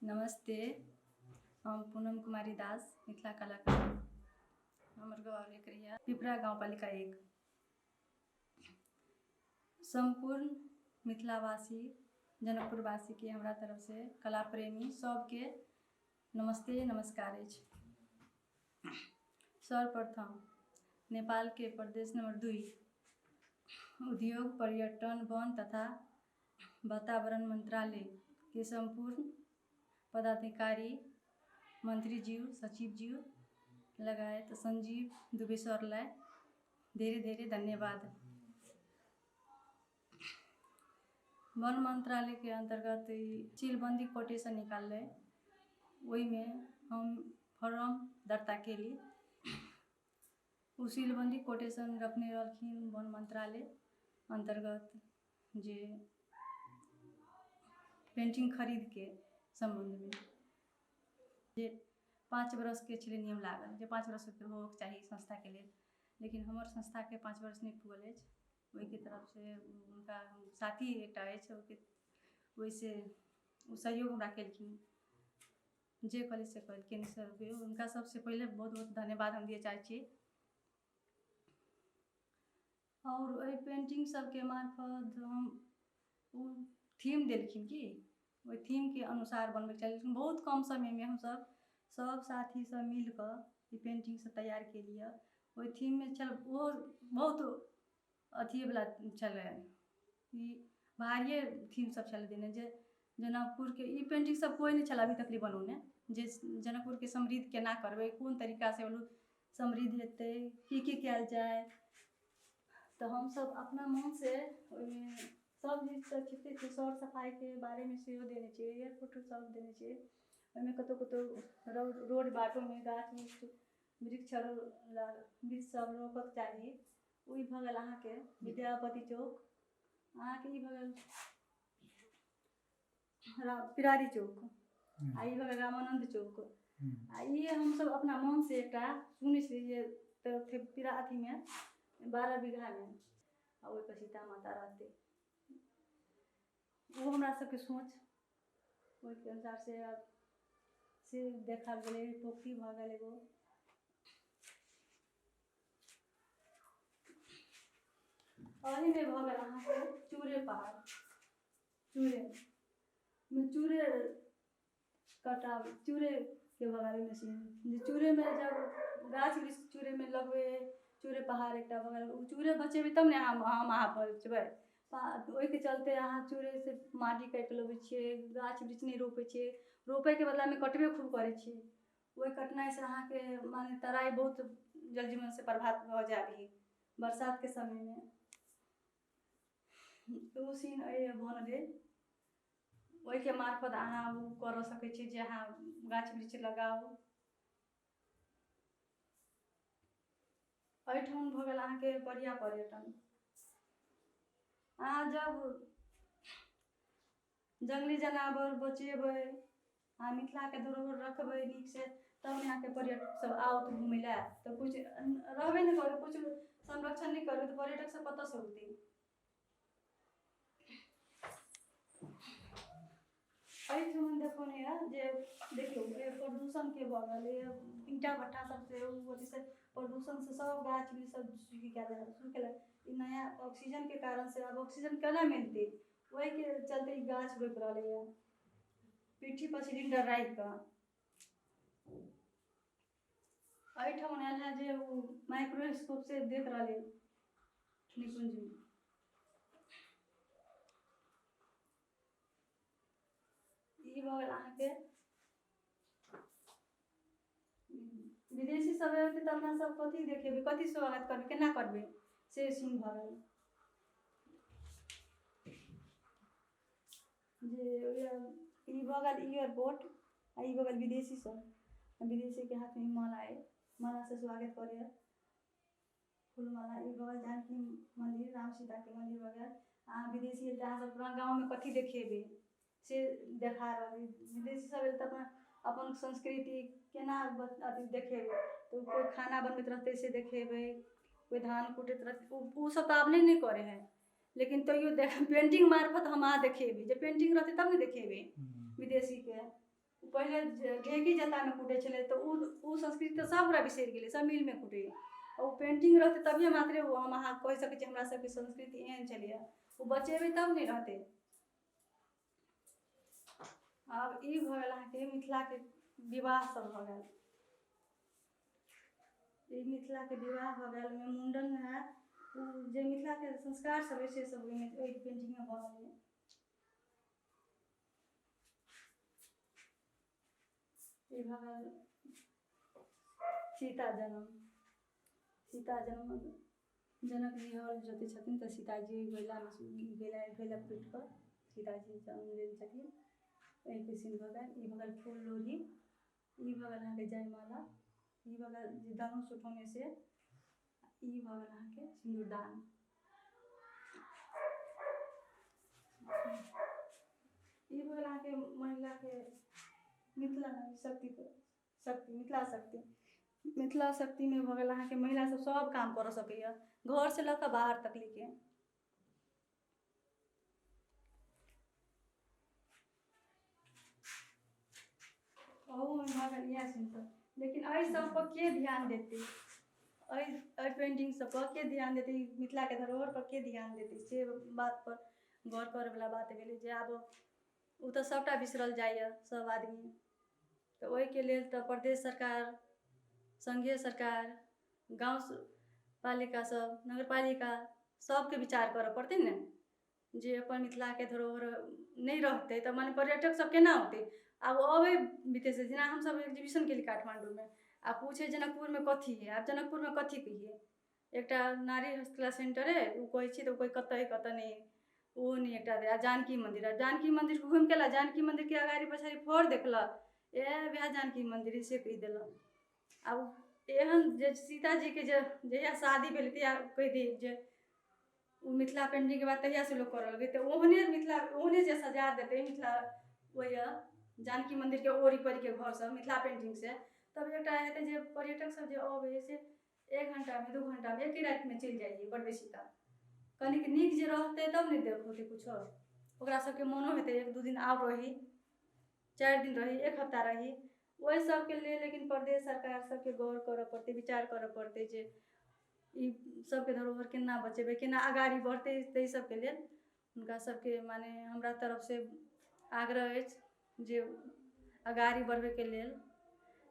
नमस्ते, हम पूनम कुमारी दास, मिथिला कलाकार। हमर घर एकरिया पिपरा गाँवपालिका 1। संपूर्ण मिथिलावासी जनकपुरवासी के हमरा तरफ से कला प्रेमी सबके नमस्ते नमस्कार अछि। सर्वप्रथम नेपाल के प्रदेश नंबर 2 उद्योग पर्यटन वन तथा वातावरण मंत्रालय के संपूर्ण पदाधिकारी मंत्रीज्यू सचिवज्यू लगायत संजीव दुबे सरलाई धेरै धेरै धन्यवाद। वन मंत्रालय के अंतर्गत सीलबंदी कोटेशन निकालले, वही में हम फॉर्म दर्ता केली। उ सीलबंदी कोटेशन रखने रहलखिन वन मंत्रालय अंतर्गत जे पेंटिंग खरीद के संबंध में जे 5 वर्ष के छले नियम लागल जे 5 वर्ष के होके चाहिए संस्था के लिए, लेकिन हमार संस्था के 5 वर्ष नहीं पुगल अछि। वही के तरफ से उनका साथी एकटा अछि, वैसे सहयोग हमरा केलखिन, जे कहली से कहलखिन सर, उनका सबसे पहले बहुत बहुत धन्यवाद हम दिए चाहे छी। और वही पेंटिंग सबके मार्फत हम थीम देलखिन कि वही थीम के अनुसार बनबे के चाहिए। बहुत कम समय में हम सब साथी सब मिलकर पेंटिंग से तैयार के लिए वही थीम में चल वो बहुत अथी वाला चले भारी थीम सब चल देने जे जनकपुर के पेंटिंग सब कोई नहीं चला अभी तक बनौने जे जनकपुर के समृद्ध केना करबे, कौन तरीका से समृद्ध हेते, की कैल जाए। तो हम सब अपना मन से सब चीज से सौर सफाई के बारे में सेहो देने चाहिए, एयरपोर्ट सब देने चाहिए। ओहिमे कतो रोड बाटो में गाछ वृक्ष सब रोपक चाहिए। वही भगल अहाँ के विद्यापति चौक, अहाँ के भगल पिरारी चौक, आई भगल रामानंद चौक। ये हम सब अपना मन से एक सुनी से पिरा अथी में 12 बीघा में और वही सीता माता रहते, वो हमरा सबके सोच वही के अनुसार से देखा गए। पोखरी भगल एगो, अही में भगल अहाँ के चूरे पहाड़, चूरे कटा चूरे के भगावे मशीन चूरे में जब गाछ वृक्ष चूरे में लगबे, चूरे पहाड़ एक भगल चूरे बचेबे तब ने हम अहाँ बचबे। ओहि के चलते अहाँ चूरे से माटी काट लबे छे, गाछ वृक्ष नहीं रोपे छे, रोपे के बदला में कटबे खूब करे छे। वही कटनाई से अहाँ के माने तराई बहुत जल जीवन से प्रभावित हो जाबी बरसात के समय में। तो सीन बनले वही के मार्फत अहाँ कर सके छी जे अहाँ गाछ वृक्ष लगाओ। एहिठाम भगल अहाँ के बढ़िया पर्यटन, अहाँ जब जंगली जानवर बचेबे, अहाँ मिथिला के धरोहर रखबे नीक से, तब यहाँ के पर्यटक सब आओ घूमे ला। तो कुछ रहबे नहीं करे, कुछ संरक्षण नहीं करे तो पर्यटक सब कत से होते। एहिठाम देखो ने जे देखियो प्रदूषण के बगल ईंटा भट्टा सबसे प्रदूषण से सब गाछ वृक्ष सब सूखे नया ऑक्सीजन के कारण से अब ऑक्सीजन केना मिलते, वही के चलते गाछ रोप रहे पीठी पर सिलेंडर राख कर। एहिठाम है जे माइक्रोस्कोप से देख रहे निकुंज में, भगल अहाँ के विदेशी सब आते तो अपना सब कथी देखेबे, कथी स्वागत करबे, केना करबे से सीन भगल जे भगल एयरपोर्ट। आई भगल विदेशी सब, विदेशी के हाथ में माला है, माला से स्वागत करे फूल माला। भगल जानकी मंदिर, राम सीता के मंदिर भगल। विदेशी अहाँ सब अपना गाँव में कथी देखेबे से देखा रहे। विदेशी सब तो अपन संस्कृति केना देखेबे, तो कोई खाना बनबैत रहते से देखेबे, कोई धान कूटत रहते, वो सब तो आपने नहीं करे हैं, लेकिन तो यो पेंटिंग मार्फत हम देखेबे जे पेंटिंग रहते तब नहीं देखेबे विदेशी के। पहले ढेकी जता में कूटे छले तो उ संस्कृति तो सब पूरा बिसरि गेलै, सब मिल में कूटे। और पेंटिंग रहते तभी मात्रे हम अहाँ कह सकै छी हमरा सबके संस्कृति एहन छलै। वो बचेबै तब नहीं रहते। अब ई भ गेल अहाँके मिथिला के विवाह सब भ गेल। ई मिथिला के विवाह भ गेल में मुंडन है जे मिथिला के संस्कार सब है से सब ओहि पेंटिंग में बनल है। ई भ गेल सीता जन्म। सीता जन्म जनक जी हल जोते छथिन तो सीताजी बेला पीट कर सीताजी जन्म लेल छथिन। एहि के सीन भ गेल। ई भ गेल फूल लोढ़ी। ई भ गेल अहाँके जयमाला। ई भ गेल जे धनुष उठौने से। ई भ गेल अहाँके सिंदूरदान। ई भ गेल अहाँके महिला के मिथिला शक्ति मिथिला शक्ति। मिथिला शक्ति में भ गेल अहाँके महिला सब काम कर सकैया, घर से लऽ कऽ बाहर तक लेके। में भ गेल इएह सिंपल। लेकिन एहि सब पर के ध्यान देते? एहि पेंटिंग सब पर के ध्यान देते? मिथिला के धरोहर पर के ध्यान देते? से बात पर गौर करे वाला बात भेलै जे आब उ तऽ सबटा बिसरल जाइए सब आदमी। तो ओहि के लेल तऽ प्रदेश सरकार, संघीय सरकार, गाँव पालिका सब, नगर पालिका सबके विचार करऽ पड़तै ने। जे अपन मिथिला के धरोहर नहीं रहते तो माने पर्यटक सब केना होते? आब अबै विदेश से, जेना हम सब एग्जीबिशन केली काठमांडू में, आ पूछे जनकपुर में कथी है? आब जनकपुर में कथी कहिए? एकटा नारी हस्तकला सेंटर है, उ कहै छी तो कोई कतऽ है कतऽ नहीं। वो नहीं एकटा जानकी मंदिर घूम के ला, जानकी मंदिर के अगाड़ी पछाड़ी फोड़ देखला वह जानकी मंदिर से कहि देलक। आब एहन जे सीताजी के जहिया शादी भेल तहिया कहि दी जे मिथिला पेंटिंग के बाद तहिया से लोग करऽ लगे। तो ओहने जे सजा देते मिथिला ओहि जानकी मंदिर के ओरी परी के घर सब मिथिला पेंटिंग से, तब एकटा हेतै जे पर्यटक सब जे अबै से 1 घंटा में 2 घंटा में एक ही रात में चलि जाइए बड़ बेसी तक। कनिक नीक जे रहते तब नहीं देखते कुछो। ओकरा सबके मोनो हेतै 1-2 दिन आब रही, 4 दिन रही, 1 हफ्ता रही। वही सब के लिए लेकिन प्रदेश सरकार सबके गौर करऽ पड़ते, विचार करऽ पड़ते जे ई सबके धरोहर केना बचेबै, केना आगाड़ी बढ़ते। ताहि सबके लेल हुनका सबके माने हमरा तरफ से आग्रह अछि जे आगाड़ी बढ़बे के लेल।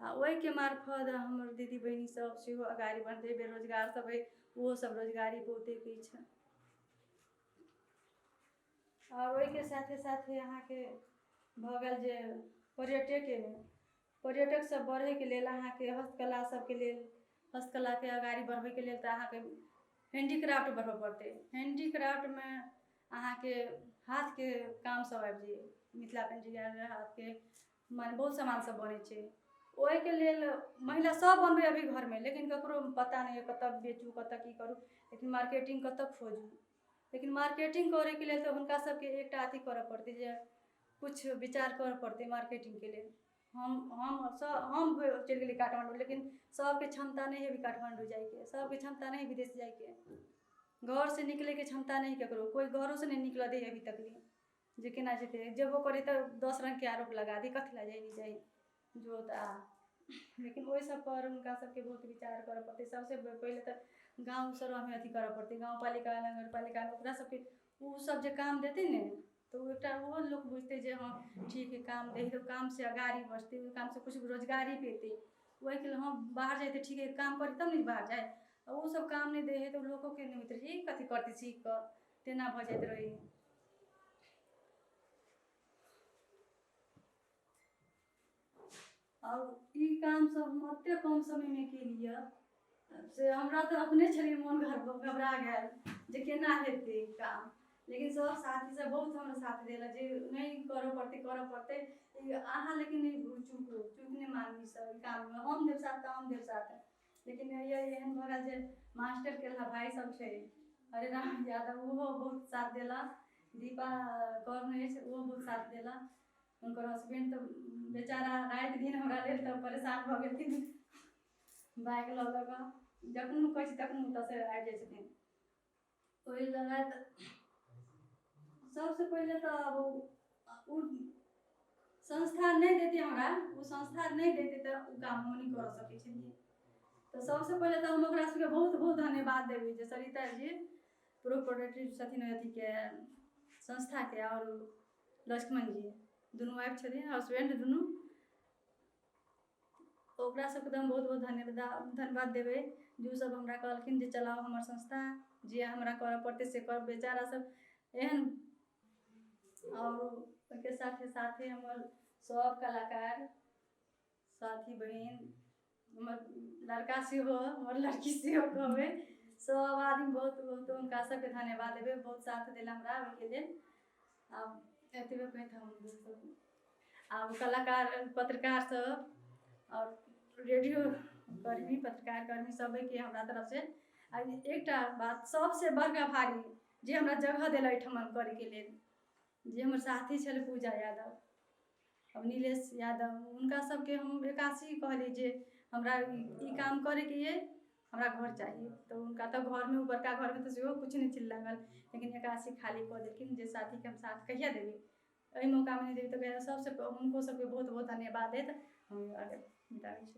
आ ओहि के मार्फत हमर दीदी बहिनी सब सेहो आगाड़ी बढ़ते। बेरोजगार सब है वो सब रोजगारी बहुते के छै। और ओहि के साथे साथे अहाँ के भ गेल जे पर्यटक सब बढ़े के लेल अहाँ के हस्तकला सब के लेल, हस्तकला के आगाड़ी बढ़बे के लेल तऽ अहाँ के हैंडीक्राफ्ट बढ़बऽ पड़ते। हैंडीक्राफ्ट में अहाँ के हाथ के काम सब आबि जाइए। मिथिला पेंटिंग हाथ के माने बहुत सामान सब बनै छै। ओहि के लेल महिला सब बनबै अभी घर में, लेकिन ककरो पता नहीं है कतऽ बेचू कतऽ की करू, लेकिन मार्केटिंग कतऽ खोजू। लेकिन मार्केटिंग करे के लेल तो हुनका सबके एकटा अथी करऽ पड़ते जे कुछ विचार करऽ पड़ते मार्केटिंग के लेल। हम चलि गेली काठमांडू, लेकिन सबके क्षमता नहीं है काठमांडू जाइके, सबके क्षमता नहीं विदेश जाइके। घर से निकले के क्षमता नहीं ककरो, कोई घरों से नहीं निकल दे अभी तक जे केना जेते। जेबो करे तो 10 रंग के आरोप लगा दी कथी ला जाए नहीं जाए जो ता। लेकिन वही सब पर उनका सबके बहुत विचार करऽ पड़ते। सबसे पहले तो गाँव सभा में अथी करऽ पड़ते, गाँव पालिका नगर पालिका में ओकरा सबके उ सब जे काम देते ने तो एकटा वो लोग बुझते जे हाँ ठीक है काम दे तो काम से आगाड़ी बढ़ते, काम से कुछ रोजगारी पेते। वही के लिए हम बाहर जाते ठीक है काम करी तब नहीं बाहर जाए। वो सब काम नहीं दे है तो लोगों के नहीं मिलते ही कथी करते सीख कर तेना भ जाइत रही। और ई काम सब हम एते कम समय में केलिए से हमरा तो अपने छलिए मन घबरा गेल जे केना हेतै काम। लेकिन सब साथी सब बहुत हमरा साथ देला जे नहीं करऽ पड़ते अहाँ लेकिन चूक नहीं मानी सब काम में हम देव साथ तऽ हम देव साथ। लेकिन ये एहन भ गेल जे मास्टर के भाई सब छै हरे राम यादव वो बहुत साथ देला, दीपा कौर वो बहुत साथ देला। उनकर हस्बैंड तो बेचारा रात दिन हमरा लेल तो परेशान भ गेलखिन बाइक लऽ कऽ जखन कहै छी तखन ओतऽ से आबि जाइ छथिन। ओहि लगत सबसे पहले तो अब संस्था नहीं देते हमरा, वो संस्था नहीं देते तो उ काम हम नहीं कर सके छलिए। तो सबसे पहले तो हम ओकरा सबके बहुत बहुत धन्यवाद देबै जे सरिता जी प्रोप्राइटरी छथिन अथी के संस्था के, और लक्ष्मण जी दुनू वाइफ छथिन हस्बैंड दुनू, ओकरा सबके तो हम बहुत बहुत धन्यवाद देबै जो सब हमरा कहलखिन जे चलाओ हमर संस्था, जे हमरा करऽ पड़तै से कर, बेचारा सब एहन। और उसके साथे साथे हमर सब कलाकार साथी बहन, हमर लड़का से हो हमर लड़की से हो कहबै, सब आदमी बहुत बहुत उनका सबके धन्यवाद देबै, बहुत साथ दिला हमरा ओहिके लेल। आब एतबे कहैत हम आब कलाकार पत्रकार सब और रेडियो कर्मी पत्रकार कर्मी सबके हमरा तरफ से एकटा बात सबसे बड़का भारी जे हमरा जगह दिला एहिठमन करैके लेल, जे हमर साथी छल पूजा यादव अब नीलेश यादव, उनका सबके हम एकासी कहली जे हमरा ई काम करैके ये, हमरा घर चाहिए। तो उनका तो घर में बड़का घर में तो सेहो कुछ नहीं चिल लागल, लेकिन एकासी खाली कह देलखिन जे साथी के हम साथ कहिया देबै, एहि मौका में नहीं देबै तो सबसे उनको सबके बहुत बहुत धन्यवाद देत हम आगे बताबै छी।